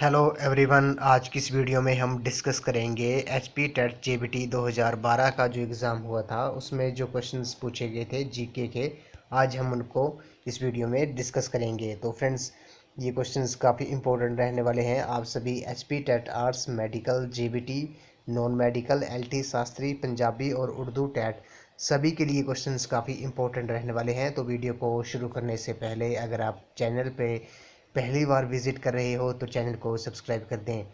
Hello everyone. आज की इस वीडियो में हम डिस्कस करेंगे एचपी टेट जेबीटी 2012 का जो एग्ज़ाम हुआ था उसमें जो क्वेश्चंस पूछे गए थे जीके के। आज हम उनको इस वीडियो में डिस्कस करेंगे। तो फ्रेंड्स, ये क्वेश्चंस काफ़ी इंपॉर्टेंट रहने वाले हैं। आप सभी HP TET arts, medical, JBT, non medical, LT, Shastri, Punjabi और उर्दू टेट सभी के लिए क्वेश्चंस काफ़ी इंपॉर्टेंट रहने वाले हैं। तो वीडियो को शुरू करने से पहले अगर आप चैनल पे पहली बार विजिट कर रहे हो तो चैनल को सब्सक्राइब कर दें।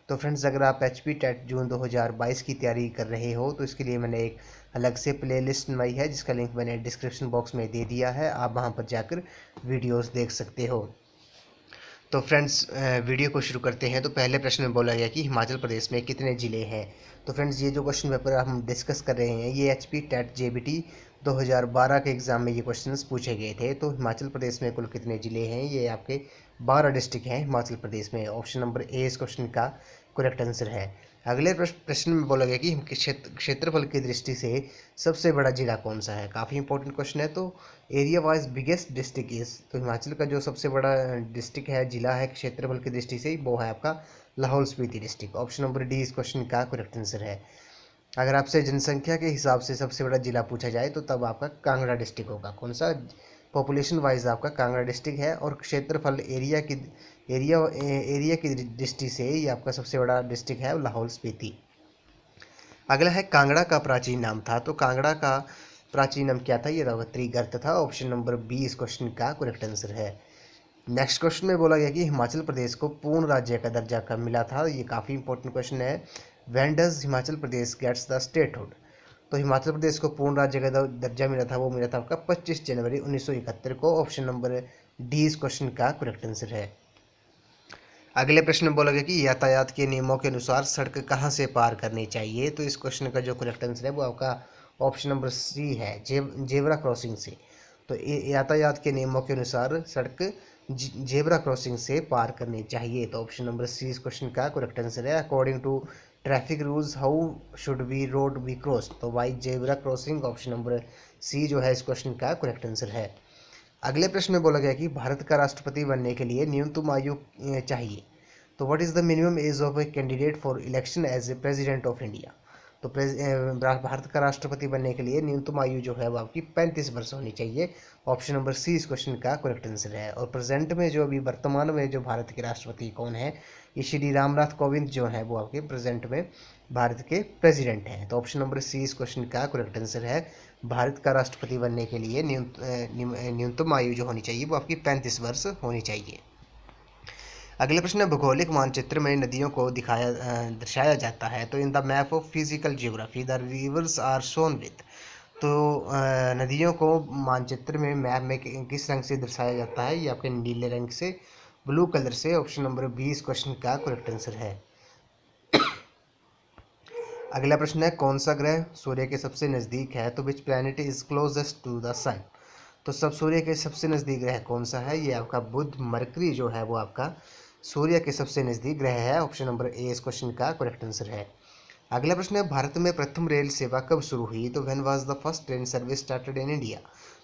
तो फ्रेंड्स, अगर आप एच पी टेट जून 2022 की तैयारी कर रहे हो तो इसके लिए मैंने एक अलग से प्लेलिस्ट बनाई है जिसका लिंक मैंने डिस्क्रिप्शन बॉक्स में दे दिया है। आप वहां पर जाकर वीडियोस देख सकते हो। तो फ्रेंड्स, वीडियो को शुरू करते हैं। तो पहले प्रश्न में बोला गया कि हिमाचल प्रदेश में कितने ज़िले हैं। तो फ्रेंड्स, ये जो क्वेश्चन पेपर हम डिस्कस कर रहे हैं ये एच पी टेट जेबीटी 2012 के एग्ज़ाम में ये क्वेश्चंस पूछे गए थे। तो हिमाचल प्रदेश में कुल कितने ज़िले हैं, ये आपके 12 डिस्ट्रिक्ट हैं हिमाचल प्रदेश में। ऑप्शन नंबर ए इस क्वेश्चन का करेक्ट आंसर है। अगले प्रश्न में बोला गया कि क्षेत्रफल की दृष्टि से सबसे बड़ा जिला कौन सा है। काफ़ी इंपॉर्टेंट क्वेश्चन है। तो area wise biggest district is, तो हिमाचल का जो सबसे बड़ा डिस्ट्रिक्ट है, जिला है क्षेत्रफल की दृष्टि से, वो है आपका Lahaul Spiti district. Option number D इस क्वेश्चन का करेक्ट आंसर है। अगर आपसे जनसंख्या के हिसाब से सबसे बड़ा जिला पूछा जाए तो तब आपका कांगड़ा डिस्ट्रिक्ट होगा। कौन सा? पॉपुलेशन वाइज आपका कांगड़ा डिस्ट्रिक्ट है। और क्षेत्रफल एरिया की दृष्टि से ये आपका सबसे बड़ा डिस्ट्रिक्ट है लाहौल स्पीति। अगला है कांगड़ा का प्राचीन नाम था। तो कांगड़ा का प्राचीन नाम क्या था? ये रावत्री गर्त था। ऑप्शन नंबर बी इस क्वेश्चन का करेक्ट आंसर है। नेक्स्ट क्वेश्चन में बोला गया कि हिमाचल प्रदेश को पूर्ण राज्य का दर्जा कब मिला था। ये काफ़ी इंपॉर्टेंट क्वेश्चन है। When does Himachal Pradesh gets the statehood. तो हिमाचल प्रदेश को पूर्ण राज्य का दर्जा मिला था, वो मिला था आपका 25 जनवरी 1971 को। ऑप्शन नंबर डी इस क्वेश्चन का करेक्ट आंसर है। अगले प्रश्न में बोला गया कि यातायात के नियमों के अनुसार सड़क कहाँ से पार करनी चाहिए। तो इस क्वेश्चन का जो करेक्ट आंसर है वो आपका ऑप्शन नंबर सी है, जेब्रा क्रॉसिंग से। तो यातायात के नियमों के अनुसार सड़क जेब्रा क्रॉसिंग से पार करनी चाहिए। तो ऑप्शन नंबर सी इस क्वेश्चन का करेक्ट आंसर है। According to traffic rules how should be road be cross, तो by zebra crossing. Option number C जो है इस क्वेश्चन का करेक्ट आंसर है। अगले प्रश्न में बोला गया कि भारत का राष्ट्रपति बनने के लिए न्यूनतम आयु चाहिए। तो what is the minimum age of a candidate for election as a president of India. तो भारत का राष्ट्रपति बनने के लिए न्यूनतम आयु जो है वो आपकी 35 वर्ष होनी चाहिए। ऑप्शन नंबर सी इस क्वेश्चन का करेक्ट आंसर है। और प्रेजेंट में जो अभी वर्तमान में जो भारत के राष्ट्रपति कौन है, ये श्री रामनाथ कोविंद जो है वो आपके प्रेजेंट में भारत के प्रेसिडेंट हैं। तो ऑप्शन नंबर सी इस क्वेश्चन का करेक्ट आंसर है। भारत का राष्ट्रपति बनने के लिए न्यूनतम आयु जो होनी चाहिए वो आपकी 35 वर्ष होनी चाहिए। अगले प्रश्न है, भौगोलिक मानचित्र में नदियों को दर्शाया जाता है। तो in the map of physical geography the rivers are shown with. तो नदियों को मानचित्र में मैप में किस रंग से दर्शाया जाता है? ये आपके नीले रंग से, ब्लू कलर से। ऑप्शन नंबर बी इस क्वेश्चन का करेक्ट आंसर है। अगला प्रश्न है, कौन सा ग्रह सूर्य के सबसे नज़दीक है। तो which planet is closest to the sun. तो सब सूर्य के सबसे नज़दीक ग्रह कौन सा है? ये आपका बुध, मरकरी जो है वो आपका सूर्य के सबसे नज़दीक ग्रह है। ऑप्शन नंबर ए इस क्वेश्चन का करेक्ट आंसर है। अगला प्रश्न है, भारत में प्रथम रेल सेवा कब शुरू हुई। तो when was the first train service started in India.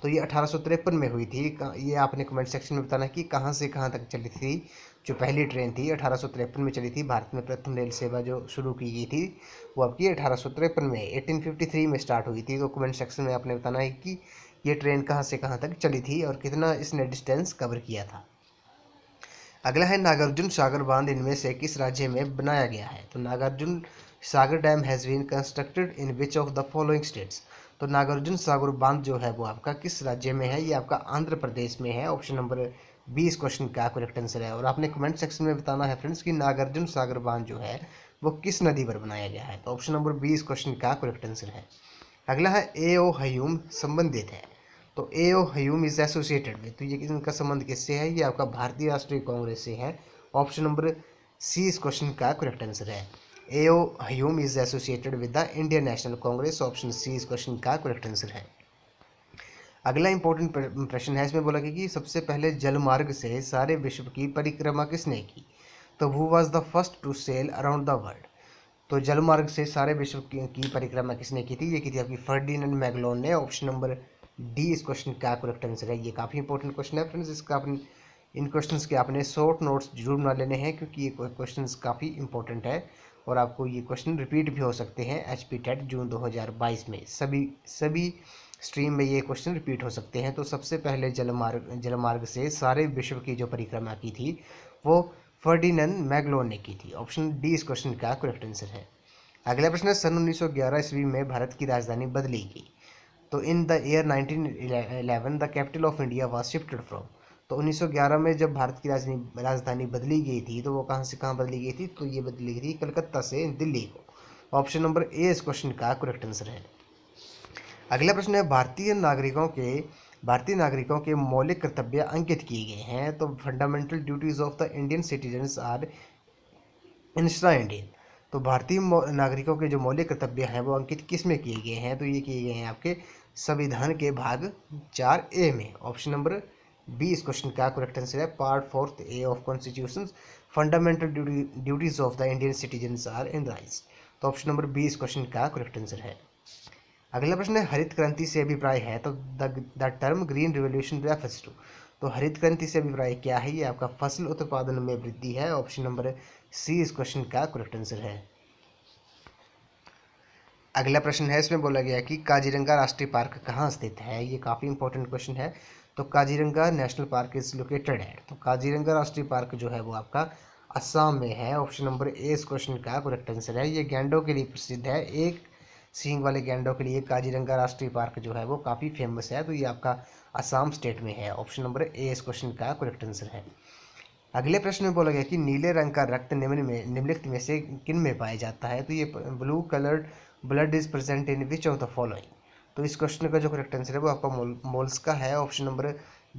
तो ये 1853 में हुई थी। ये आपने कमेंट सेक्शन में बताना कि कहाँ से कहाँ तक चली थी। जो पहली ट्रेन थी 1853 में चली थी। भारत में प्रथम रेल सेवा जो शुरू की गई थी वो आपकी 1853 में 1853 में स्टार्ट हुई थी। तो कमेंट सेक्शन में आपने बताना है कि ये ट्रेन कहाँ से कहाँ तक चली थी और कितना इसने डिस्टेंस कवर किया था। अगला है, नागार्जुन सागर बांध इनमें से किस राज्य में बनाया गया है। तो Nagarjun Sagar dam has been constructed in which of the following states. तो नागार्जुन सागर बांध जो है वो आपका किस राज्य में है? ये आपका आंध्र प्रदेश में है। ऑप्शन नंबर बी इस क्वेश्चन का करेक्ट आंसर है। और आपने कमेंट सेक्शन में बताना है फ्रेंड्स कि नागार्जुन सागर बांध जो है वो किस नदी पर बनाया गया है। तो ऑप्शन नंबर बी इस क्वेश्चन का करेक्ट आंसर है। अगला है, ए ओ हयूम संबंधित है। तो ए O Hume is associated with, तो ये इनका संबंध किससे है? ये आपका भारतीय राष्ट्रीय कांग्रेस से है। ऑप्शन नंबर सी इस क्वेश्चन का करेक्ट आंसर है। A O Hume is associated with the Indian National Congress. Option C इस क्वेश्चन का करेक्ट आंसर है। अगला इंपॉर्टेंट प्रश्न है, इसमें बोला गया कि सबसे पहले जलमार्ग से सारे विश्व की परिक्रमा किसने की। तो who was the first to sail around the world. तो जलमार्ग से सारे विश्व की परिक्रमा किसने की थी? ये की थी आपकी फर्डिनेंड मैगलोन ने। ऑप्शन नंबर डी इस क्वेश्चन का करेक्ट आंसर है। ये काफ़ी इंपॉर्टेंट क्वेश्चन है फ्रेंड्स, इसका अपन इन क्वेश्चंस के आपने शॉर्ट नोट्स जरूर बना लेने हैं, क्योंकि ये क्वेश्चंस काफ़ी इंपॉर्टेंट है और आपको ये क्वेश्चन रिपीट भी हो सकते हैं HP टेट जून 2022 में। सभी स्ट्रीम में ये क्वेश्चन रिपीट हो सकते हैं। तो सबसे पहले जलमार्ग से सारे विश्व की जो परिक्रमा की थी वो फर्डिनेंड मैगलोन ने की थी। ऑप्शन डी इस क्वेश्चन का करेक्ट आंसर है। अगला प्रश्न है, सन 1911 ईस्वी में भारत की राजधानी बदली गई। तो in the year 1911 the capital of India was shifted from. तो 1911 में जब भारत की राजधानी बदली गई थी तो वो कहाँ से कहाँ बदली गई थी? तो ये बदली गई थी कलकत्ता से दिल्ली को। ऑप्शन नंबर ए इस क्वेश्चन का करेक्ट आंसर है। अगला प्रश्न है, भारतीय नागरिकों के मौलिक कर्तव्य अंकित किए गए हैं। तो fundamental duties of the Indian citizens are enshrined in. तो भारतीय नागरिकों के जो मौलिक कर्तव्य हैं वो अंकित किस में किए गए हैं? तो ये किए गए हैं आपके संविधान के भाग 4A में। ऑप्शन नंबर बी इस क्वेश्चन का करेक्ट आंसर है। Part 4A of constitution fundamental duties of the Indian citizens are enshrined. तो ऑप्शन नंबर बी इस क्वेश्चन का करेक्ट आंसर है। अगला प्रश्न है, हरित क्रांति से अभिप्राय है। तो the term green revolution refers to. तो हरित क्रांति से अभिप्राय क्या है? ये आपका फसल उत्पादन में वृद्धि है। ऑप्शन नंबर सी इस क्वेश्चन का करेक्ट आंसर है। अगला प्रश्न है, इसमें बोला गया कि काजीरंगा राष्ट्रीय पार्क कहाँ स्थित है। ये काफ़ी इंपॉर्टेंट क्वेश्चन है। तो Kaziranga national park is located है। तो काजीरंगा राष्ट्रीय पार्क जो है वो आपका असम में है। ऑप्शन नंबर ए इस क्वेश्चन का करेक्ट आंसर है। ये गैंडों के लिए प्रसिद्ध है। एक सींग वाले गैंडों के लिए काजीरंगा राष्ट्रीय पार्क जो है वो काफ़ी फेमस है। तो ये आपका असम स्टेट में है। ऑप्शन नंबर ए इस क्वेश्चन का करेक्ट आंसर है। अगले प्रश्न में बोला गया कि नीले रंग का रक्त निम्नलिखित में से किन में पाया जाता है। तो ये blue coloured blood is present in which of the following. तो इस क्वेश्चन का जो करेक्ट आंसर है वो आपका मोल्स्का है। ऑप्शन नंबर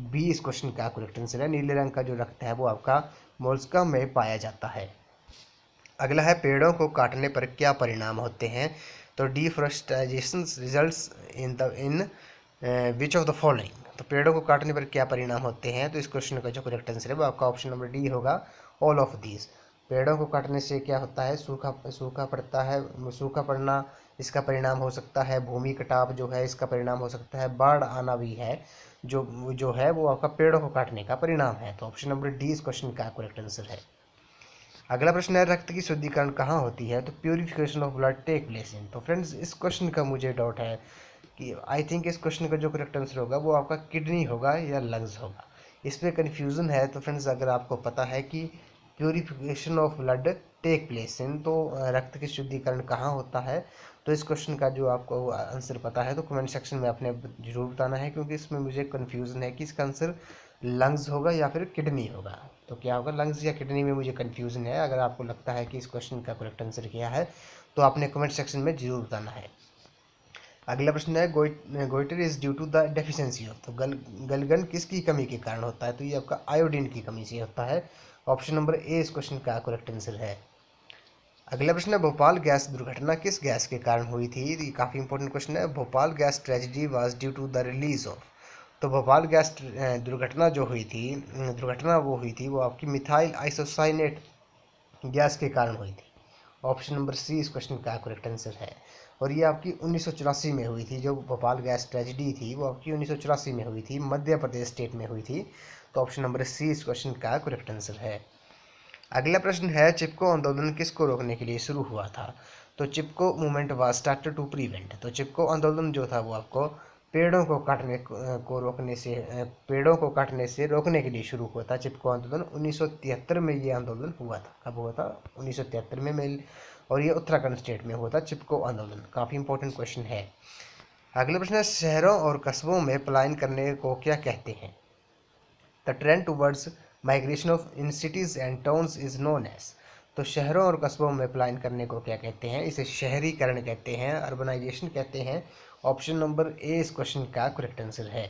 बी इस क्वेश्चन का करेक्ट आंसर है। नीले रंग का जो रक्त है वो आपका मोल्स्का में पाया जाता है। अगला है, पेड़ों को काटने पर क्या परिणाम होते हैं। तो deforestation results in which of the following. तो पेड़ों को काटने पर क्या परिणाम होते हैं? तो इस क्वेश्चन का जो करेक्ट आंसर है वो आपका ऑप्शन नंबर डी होगा, ऑल ऑफ दीज। पेड़ों को काटने से क्या होता है? सूखा पड़ता है। सूखा पड़ना इसका परिणाम हो सकता है। भूमि कटाव जो है इसका परिणाम हो सकता है। बाढ़ आना भी है जो है वो आपका पेड़ों को काटने का परिणाम है। तो ऑप्शन नंबर डी इस क्वेश्चन का करेक्ट आंसर है। अगला प्रश्न है, रक्त की शुद्धिकरण कहाँ होती है। तो purification of blood take place in. तो फ्रेंड्स इस क्वेश्चन का मुझे डाउट है कि आई थिंक इस क्वेश्चन का जो करेक्ट आंसर होगा वो आपका किडनी होगा या लंग्स होगा। इसमें कन्फ्यूज़न है। तो फ्रेंड्स अगर आपको पता है कि purification of blood take place in तो रक्त की शुद्धिकरण कहाँ होता है, तो इस क्वेश्चन का जो आपको आंसर पता है तो कमेंट सेक्शन में आपने जरूर बताना है, क्योंकि इसमें मुझे कन्फ्यूज़न है कि इसका आंसर लंग्स होगा या फिर किडनी होगा। तो क्या होगा, लंग्स या किडनी में मुझे कन्फ्यूज़न है। अगर आपको लगता है कि इस क्वेश्चन का करेक्ट आंसर क्या है तो आपने कमेंट सेक्शन में जरूर बताना है। अगला प्रश्न है, goitre is due to the deficiency of. तो गलगन किसकी कमी के कारण होता है? तो ये आपका आयोडीन की कमी से होता है। ऑप्शन नंबर ए इस क्वेश्चन का करेक्ट आंसर है। अगला प्रश्न है, भोपाल गैस दुर्घटना किस गैस के कारण हुई थी। ये काफ़ी इंपॉर्टेंट क्वेश्चन है। Bhopal gas tragedy was due to the release of. तो भोपाल गैस दुर्घटना जो हुई थी वो आपकी मिथाइल आइसोसाइनेट गैस के कारण हुई थी। ऑप्शन नंबर सी इस क्वेश्चन का करेक्ट आंसर है। और ये आपकी 1984 में हुई थी। जो भोपाल गैस ट्रेजेडी थी वो आपकी 1984 में हुई थी, मध्य प्रदेश स्टेट में हुई थी। तो ऑप्शन नंबर सी इस क्वेश्चन का करेक्ट आंसर है। अगला प्रश्न है, चिपको आंदोलन किसको रोकने के लिए शुरू हुआ था। तो Chipko movement was started to prevent. तो चिपको आंदोलन जो था वो आपको पेड़ों को काटने से रोकने के लिए शुरू हुआ था। चिपको आंदोलन 1973 में ये आंदोलन हुआ था। कब हुआ था? 1973 में मेल, और ये उत्तराखंड स्टेट में हुआ था चिपको आंदोलन। काफ़ी इंपॉर्टेंट क्वेश्चन है। अगला प्रश्न है, शहरों और कस्बों में पलायन करने को क्या कहते हैं। The trend towards migration of in cities and towns is known as. तो शहरों और कस्बों में पलायन करने को क्या कहते हैं? इसे शहरीकरण कहते हैं, अर्बनाइजेशन कहते हैं। ऑप्शन नंबर ए इस क्वेश्चन का करेक्ट आंसर है।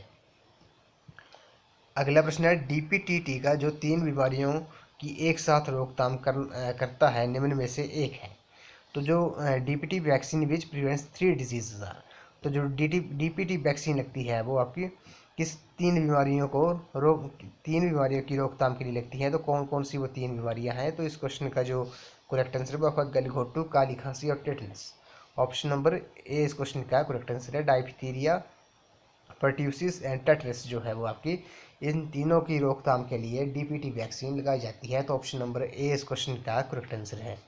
अगला प्रश्न है, DPTT का जो 3 बीमारियों की एक साथ रोकथाम करता है निम्न में से एक है। तो जो DPT vaccine which prevents 3 diseases are. तो जो DPT वैक्सीन लगती है वो आपकी किस 3 बीमारियों की रोकथाम के लिए लगती है। तो कौन कौन सी वो 3 बीमारियां हैं? तो इस क्वेश्चन का जो करेक्ट आंसर है वो आपका गलघोटू, काली खांसी और टेटनस। ऑप्शन नंबर ए इस क्वेश्चन का करेक्ट आंसर है। डायप्थीरिया, पर्ट्यूसिस एंड टेट्रस जो है वो आपकी, इन तीनों की रोकथाम के लिए डीपीटी वैक्सीन लगाई जाती है। तो ऑप्शन नंबर ए इस क्वेश्चन का करेक्ट आंसर है।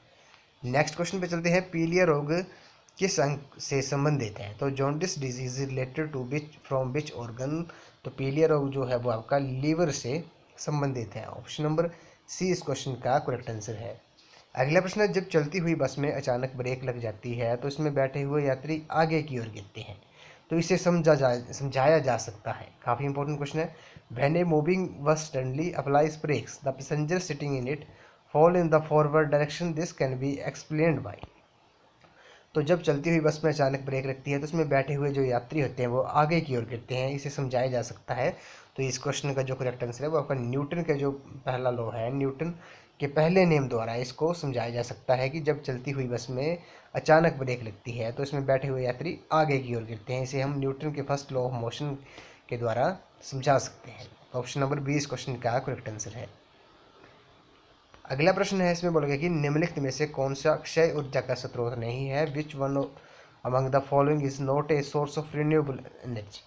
नेक्स्ट क्वेश्चन पे चलते हैं। पीलिया रोग किस अंग से संबंधित है? तो jaundice disease related to which from which organ? तो पीलिया रोग जो है वो आपका लीवर से संबंधित है। ऑप्शन नंबर सी इस क्वेश्चन का करेक्ट आंसर है। अगला प्रश्न है, जब चलती हुई बस में अचानक ब्रेक लग जाती है तो इसमें बैठे हुए यात्री आगे की ओर गिरते हैं, तो इसे समझाया जा सकता है। काफ़ी इंपॉर्टेंट क्वेश्चन है। When a moving bus suddenly applies brakes the passenger sitting in it fall in the forward direction, this can be explained by. तो जब चलती हुई बस में अचानक ब्रेक लगती है तो उसमें बैठे हुए जो यात्री होते हैं वो आगे की ओर गिरते हैं, इसे समझाया जा सकता है। तो इस क्वेश्चन का जो करेक्ट आंसर है वो आपका न्यूटन का जो पहला लॉ है, न्यूटन के पहले नियम द्वारा इसको समझाया जा सकता है कि जब चलती हुई बस में अचानक ब्रेक लगती है तो इसमें बैठे हुए यात्री आगे की ओर गिरते हैं, इसे हम न्यूटन के फर्स्ट लॉ ऑफ मोशन के द्वारा समझा सकते हैं। ऑप्शन नंबर बी इस क्वेश्चन का करेक्ट आंसर है। अगला प्रश्न है, इसमें बोला गया कि निम्नलिखित में से कौन सा अक्षय ऊर्जा का स्रोत नहीं है? Which one among the following is not a source of renewable energy?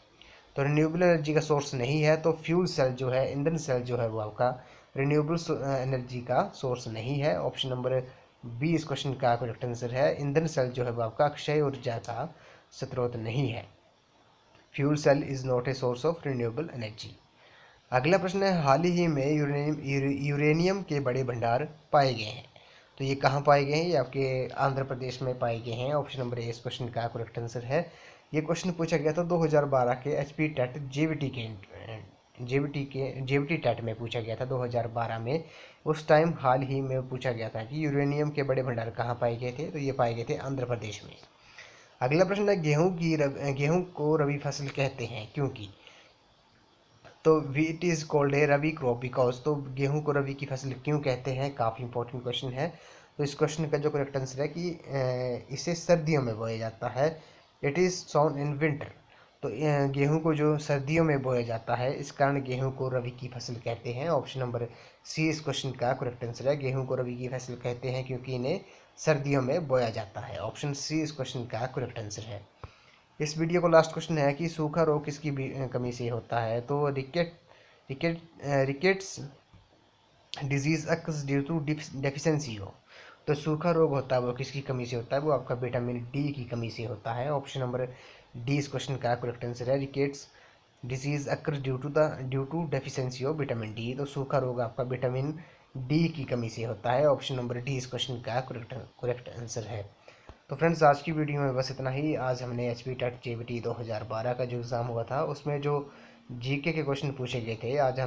तो रिन्यूएबल एनर्जी का सोर्स नहीं है, तो फ्यूल सेल जो है, ईंधन सेल जो है वो आपका रिन्यूएबल एनर्जी का सोर्स नहीं है। ऑप्शन नंबर बी इस क्वेश्चन का करेक्ट आंसर है। ईंधन सेल जो है वो आपका अक्षय ऊर्जा का स्रोत नहीं है। Fuel cell is not a source of renewable energy. अगला प्रश्न है, हाल ही में यूरेनियम के बड़े भंडार पाए गए हैं, तो ये कहाँ पाए गए हैं? ये आपके आंध्र प्रदेश में पाए गए हैं। ऑप्शन नंबर ए इस क्वेश्चन का करेक्ट आंसर है। ये क्वेश्चन पूछा गया था 2012 के एचपी टेट जेवीटी टेट में पूछा गया था 2012 में। उस टाइम हाल ही में पूछा गया था कि यूरेनियम के बड़े भंडार कहाँ पाए गए थे, तो ये पाए गए थे आंध्र प्रदेश में। अगला प्रश्न है, गेहूँ को रबी फसल कहते हैं क्योंकि? तो wheat is called a rabi crop because, तो गेहूं को रबी की फसल क्यों कहते हैं? काफ़ी इंपॉर्टेंट क्वेश्चन है। तो इस क्वेश्चन का जो करेक्ट आंसर है कि इसे सर्दियों में बोया जाता है। It is sown in winter. तो गेहूं को जो सर्दियों में बोया जाता है, इस कारण गेहूं को रबी की फसल कहते हैं। ऑप्शन नंबर सी इस क्वेश्चन का करेक्ट आंसर है। गेहूं को रबी की फसल कहते हैं क्योंकि इन्हें सर्दियों में बोया जाता है। ऑप्शन सी इस क्वेश्चन का करेक्ट आंसर है। इस वीडियो को लास्ट क्वेश्चन है कि सूखा रोग किसकी कमी से होता है? तो rickets disease occurs due to deficiency हो। तो सूखा रोग होता है वो किसकी कमी से होता है? वो आपका विटामिन डी की कमी से होता है। ऑप्शन नंबर डी इस क्वेश्चन का करेक्ट आंसर है। Rickets disease occur due to deficiency of vitamin D. तो सूखा रोग आपका विटामिन डी की कमी से होता है। ऑप्शन नंबर डी इस क्वेश्चन का करेक्ट आंसर है। तो फ्रेंड्स, आज की वीडियो में बस इतना ही। आज हमने एच पी टेट जेबीटी 2012 का जो एग्ज़ाम हुआ था उसमें जो जीके के क्वेश्चन पूछे गए थे, आज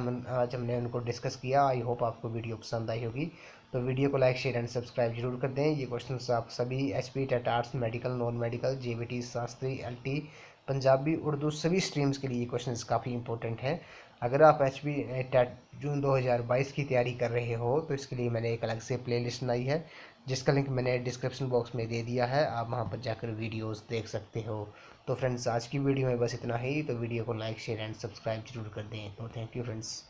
हमने उनको डिस्कस किया। आई होप आपको वीडियो पसंद आई होगी। तो वीडियो को लाइक शेयर एंड सब्सक्राइब जरूर कर दें। ये क्वेश्चन आप सभी H P TET arts, medical, non medical, JBT, Shastri, LT, Punjabi, Urdu सभी स्ट्रीम्स के लिए क्वेश्चन काफ़ी इंपॉर्टेंट हैं। अगर आप एच पी टेट जून 2022 की तैयारी कर रहे हो तो इसके लिए मैंने एक अलग से प्लेलिस्ट बनाई है, जिसका लिंक मैंने डिस्क्रिप्शन बॉक्स में दे दिया है। आप वहां पर जाकर वीडियोस देख सकते हो। तो फ्रेंड्स, आज की वीडियो में बस इतना ही। तो वीडियो को लाइक शेयर एंड सब्सक्राइब जरूर कर दें। तो थैंक यू फ्रेंड्स।